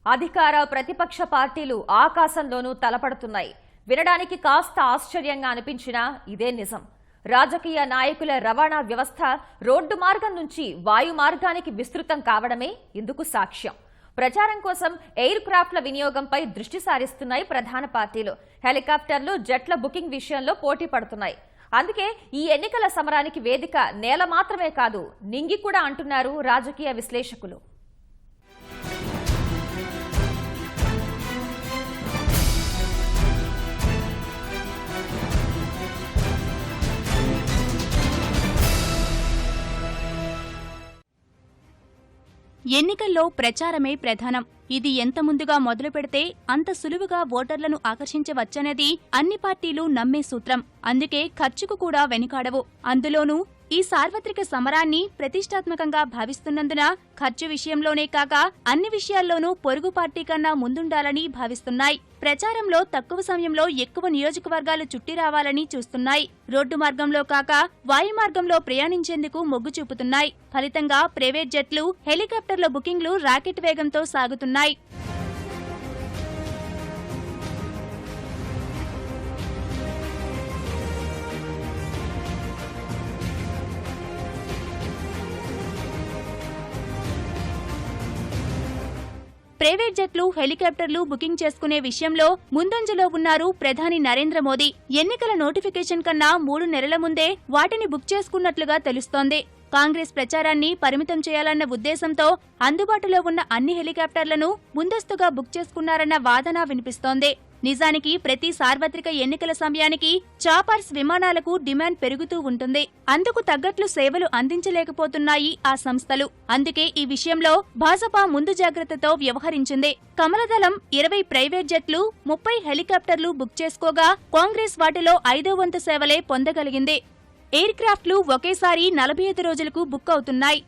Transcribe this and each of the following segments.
అధికార ప్రతిపక్ష పార్టీలు ఆకాశంలోనూ తలపడుతున్నాయి. వినడానికి కాస్త ఆశ్చర్యంగా అనిపించినా ఇదే నిజం. రాజకీయ నాయకుల రవాణా వ్యవస్థ రోడ్డు మార్గం నుంచి వాయు మార్గానికి విస్తృతం కావడమే ఇందుకు సాక్ష్యం. ప్రచారం కోసం ఎయిర్ క్రాఫ్ట్ల వినియోగంపై దృష్టి సారిస్తున్నాయి ప్రధాన పార్టీలు. హెలికాప్టర్లు, జెట్ల బుకింగ్ విషయంలో పోటీ పడుతున్నాయి. అందుకే ఈ ఎన్నికల సమరానికి వేదిక నేల మాత్రమే కాదు, నింగి కూడా అంటున్నారు రాజకీయ విశ్లేషకులు. ఎన్నికల్లో ప్రచారమే ప్రధానం. ఇది ఎంత ముందుగా మొదలు పెడితే అంత సులువుగా ఓటర్లను ఆకర్షించవచ్చనేది అన్ని పార్టీలు నమ్మే సూత్రం. అందుకే ఖర్చుకు కూడా వెనుకాడవు. అందులోనూ ఈ సార్వత్రిక సమరాన్ని ప్రతిష్టాత్మకంగా భావిస్తున్నందున ఖర్చు విషయంలోనే కాక అన్ని విషయాల్లోనూ పొరుగు పార్టీ కన్నా ముందుండాలని భావిస్తున్నాయి. ప్రచారంలో తక్కువ సమయంలో ఎక్కువ నియోజకవర్గాలు చుట్టి రావాలని చూస్తున్నాయి. రోడ్డు మార్గంలో కాక వాయు మార్గంలో ప్రయాణించేందుకు మొగ్గు చూపుతున్నాయి. ఫలితంగా ప్రైవేట్ జెట్లు, హెలికాప్టర్ల బుకింగ్లు రాకెట్ వేగంతో సాగుతున్నాయి. ప్రైవేట్ జెట్లు, హెలికాప్టర్లు బుకింగ్ చేసుకునే విషయంలో ముందంజలో ఉన్నారు ప్రధాని నరేంద్ర మోదీ. ఎన్నికల నోటిఫికేషన్ కన్నా 3 నెలల ముందే వాటిని బుక్ చేసుకున్నట్లుగా తెలుస్తోంది. కాంగ్రెస్ ప్రచారాన్ని పరిమితం చేయాలన్న ఉద్దేశంతో అందుబాటులో ఉన్న అన్ని హెలికాప్టర్లను ముందస్తుగా బుక్ చేసుకున్నారన్న వాదన వినిపిస్తోంది. నిజానికి ప్రతి సార్వత్రిక ఎన్నికల సమయానికి చాపర్స్ విమానాలకు డిమాండ్ పెరుగుతూ ఉంటుంది. అందుకు తగ్గట్లు సేవలు అందించలేకపోతున్నాయి ఆ సంస్థలు. అందుకే ఈ విషయంలో భాజపా ముందు జాగ్రత్తతో వ్యవహరించింది. కమలదళం 20 ప్రైవేట్ జెట్లు, 30 హెలికాప్టర్లు బుక్ చేసుకోగా కాంగ్రెస్ వాటిలో 5వ వంతు సేవలే పొందగలిగింది. ఎయిర్ క్రాఫ్ట్లు ఒకేసారి 45 రోజులకు బుక్ అవుతున్నాయి.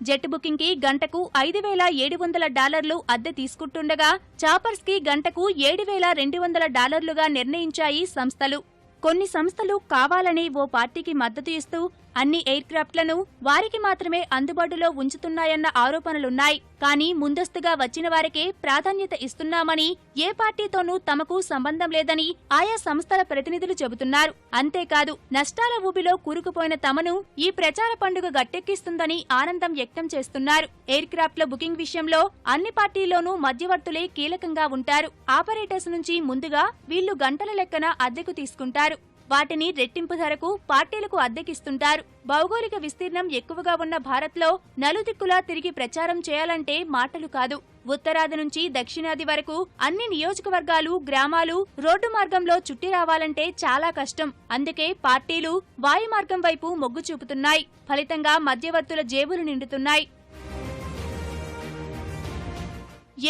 జెట్ బుకింగ్ కి గంటకు $5,700 అద్దె తీసుకుంటుండగా చాపర్స్ కి గంటకు $7,200గా నిర్ణయించాయి సంస్థలు. కొన్ని సంస్థలు కావాలని ఓ పార్టీకి మద్దతు ఇస్తూ అన్ని ఎయిర్ క్రాఫ్ట్లను వారికి మాత్రమే అందుబాటులో ఉంచుతున్నాయన్న ఆరోపణలున్నాయి. కానీ ముందస్తుగా వచ్చిన వారికే ప్రాధాన్యత ఇస్తున్నామని, ఏ పార్టీతోనూ తమకు సంబంధం లేదని ఆయా సంస్థల ప్రతినిధులు చెబుతున్నారు. అంతేకాదు, నష్టాల ఊబిలో కూరుకుపోయిన తమను ఈ ప్రచార పండుగ గట్టెక్కిస్తుందని ఆనందం వ్యక్తం చేస్తున్నారు. ఎయిర్ క్రాఫ్ట్ల బుకింగ్ విషయంలో అన్ని పార్టీల్లోనూ మధ్యవర్తులే కీలకంగా ఉంటారు. ఆపరేటర్స్ నుంచి ముందుగా వీళ్లు గంటల లెక్కన అద్దెకు తీసుకుంటారు. వాటిని రెట్టింపు ధరకు పార్టీలకు అద్దెకిస్తుంటారు. భౌగోళిక విస్తీర్ణం ఎక్కువగా ఉన్న భారత్లో నలుదిక్కులా తిరిగి ప్రచారం చేయాలంటే మాటలు కాదు. ఉత్తరాది నుంచి దక్షిణాది వరకు అన్ని నియోజకవర్గాలు, గ్రామాలు రోడ్డు మార్గంలో చుట్టి రావాలంటే చాలా కష్టం. అందుకే పార్టీలు వాయు మార్గం వైపు మొగ్గు చూపుతున్నాయి. ఫలితంగా మధ్యవర్తుల జేబులు నిండుతున్నాయి.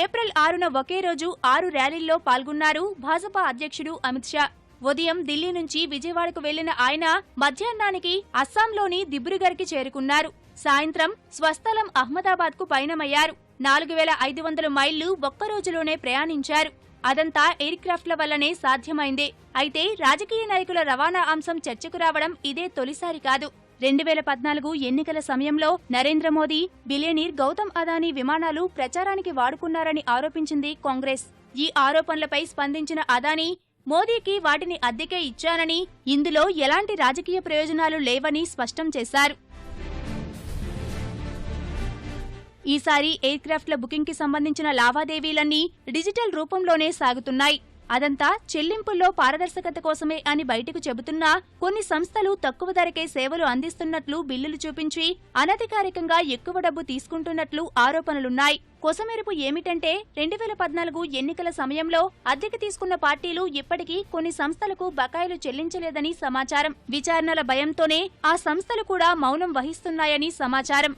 ఏప్రిల్ 6న ఒకే రోజు 6 ర్యాలీల్లో పాల్గొన్నారు భాజపా అధ్యక్షుడు అమిత్ షా. ఉదయం ఢిల్లీ నుంచి విజయవాడకు వెళ్లిన ఆయన మధ్యాహ్నానికి అస్సాంలోని దిబ్రూగర్కి చేరుకున్నారు. సాయంత్రం స్వస్థలం అహ్మదాబాద్ కు పయనమయ్యారు. 4500 మైళ్లు ఒక్కరోజులోనే ప్రయాణించారు. అదంతా ఎయిర్ క్రాఫ్ట్ల వల్లనే సాధ్యమైంది. అయితే రాజకీయ నాయకుల రవాణా అంశం చర్చకు రావడం ఇదే తొలిసారి కాదు. 2014 ఎన్నికల సమయంలో నరేంద్ర మోదీ బిలియనీర్ గౌతమ్ అదానీ విమానాలు ప్రచారానికి వాడుకున్నారని ఆరోపించింది కాంగ్రెస్. ఈ ఆరోపణలపై స్పందించిన అదానీ మోదీకి వాటిని అద్దెకే ఇచ్చానని, ఇందులో ఎలాంటి రాజకీయ ప్రయోజనాలు లేవని స్పష్టం చేశారు. ఈసారి ఎయిర్ క్రాఫ్ట్ల బుకింగ్ కి సంబంధించిన లావాదేవీలన్నీ డిజిటల్ రూపంలోనే సాగుతున్నాయి. అదంతా చెల్లింపుల్లో పారదర్శకత కోసమే అని బయటకు చెబుతున్నా కొన్ని సంస్థలు తక్కువ ధరకే సేవలు అందిస్తున్నట్లు బిల్లులు చూపించి అనధికారికంగా ఎక్కువ డబ్బు తీసుకుంటున్నట్లు ఆరోపణలున్నాయి. కొసమెరుపు ఏమిటంటే 2014 ఎన్నికల సమయంలో అద్దెకి తీసుకున్న పార్టీలు ఇప్పటికీ కొన్ని సంస్థలకు బకాయిలు చెల్లించలేదని సమాచారం. విచారణల భయంతోనే ఆ సంస్థలు కూడా మౌనం వహిస్తున్నాయని సమాచారం.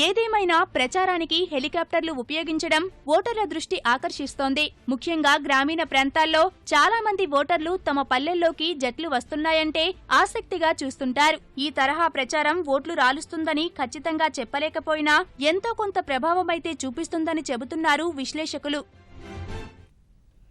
ఏదేమైనా ప్రచారానికి హెలికాప్టర్లు ఉపయోగించడం ఓటర్ల దృష్టి ఆకర్షిస్తోంది. ముఖ్యంగా గ్రామీణ ప్రాంతాల్లో చాలా మంది ఓటర్లు తమ పల్లెల్లోకి జట్లు వస్తున్నాయంటే ఆసక్తిగా చూస్తుంటారు. ఈ తరహా ప్రచారం ఓట్లు రాలుస్తుందని ఖచ్చితంగా చెప్పలేకపోయినా ఎంతో కొంత ప్రభావమైతే చూపిస్తుందని చెబుతున్నారు విశ్లేషకులు.